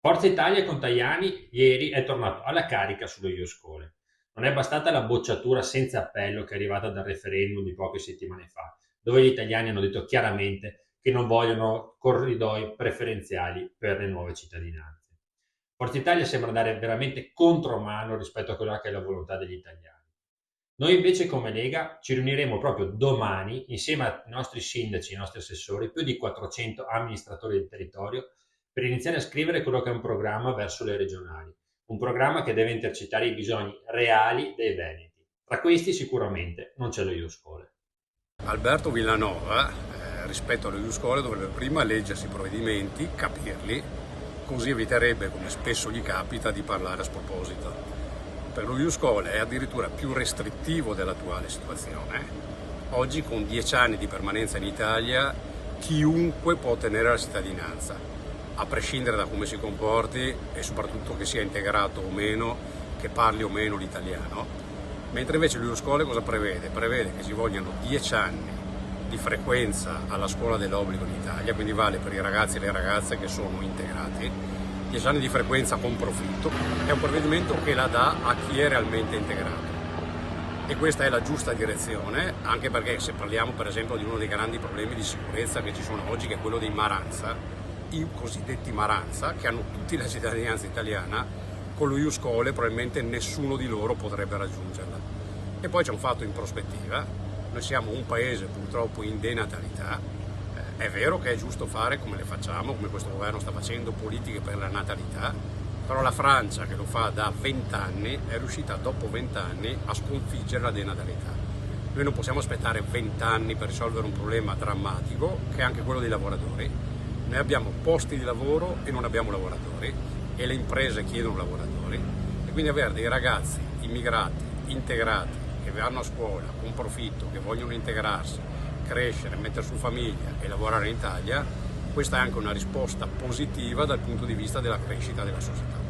Forza Italia con Tajani ieri è tornato alla carica sullo Iuscole. Non è bastata la bocciatura senza appello che è arrivata dal referendum di poche settimane fa, dove gli italiani hanno detto chiaramente che non vogliono corridoi preferenziali per le nuove cittadinanze. Forza Italia sembra andare veramente contromano rispetto a quella che è la volontà degli italiani. Noi invece come Lega ci riuniremo proprio domani insieme ai nostri sindaci, ai nostri assessori, più di 400 amministratori del territorio, per iniziare a scrivere quello che è un programma verso le regionali, un programma che deve intercettare i bisogni reali dei veneti. Tra questi sicuramente non c'è lo Iuscole. Alberto Villanova, rispetto alle scuole, dovrebbe prima leggersi i provvedimenti, capirli, così eviterebbe, come spesso gli capita, di parlare a sproposito. Per lo Iuscole è addirittura più restrittivo dell'attuale situazione. Oggi, con 10 anni di permanenza in Italia, chiunque può ottenere la cittadinanza, a prescindere da come si comporti e soprattutto che sia integrato o meno, che parli o meno l'italiano. Mentre invece l'Iuscole cosa prevede? Prevede che ci vogliano 10 anni di frequenza alla scuola dell'obbligo in Italia, quindi vale per i ragazzi e le ragazze che sono integrati, 10 anni di frequenza con profitto. È un provvedimento che la dà a chi è realmente integrato. E questa è la giusta direzione, anche perché se parliamo per esempio di uno dei grandi problemi di sicurezza che ci sono oggi, che è quello dei Maranza, i cosiddetti Maranza, che hanno tutti la cittadinanza italiana, con lo Iuscole probabilmente nessuno di loro potrebbe raggiungerla. E poi c'è un fatto in prospettiva: noi siamo un paese purtroppo in denatalità. È vero che è giusto fare come le facciamo, come questo governo sta facendo, politiche per la natalità, però la Francia, che lo fa da 20 anni, è riuscita dopo 20 anni a sconfiggere la denatalità. Noi non possiamo aspettare 20 anni per risolvere un problema drammatico, che è anche quello dei lavoratori. Noi abbiamo posti di lavoro e non abbiamo lavoratori, e le imprese chiedono lavoratori, e quindi avere dei ragazzi immigrati, integrati, che vanno a scuola con profitto, che vogliono integrarsi, crescere, mettere su famiglia e lavorare in Italia, questa è anche una risposta positiva dal punto di vista della crescita della società.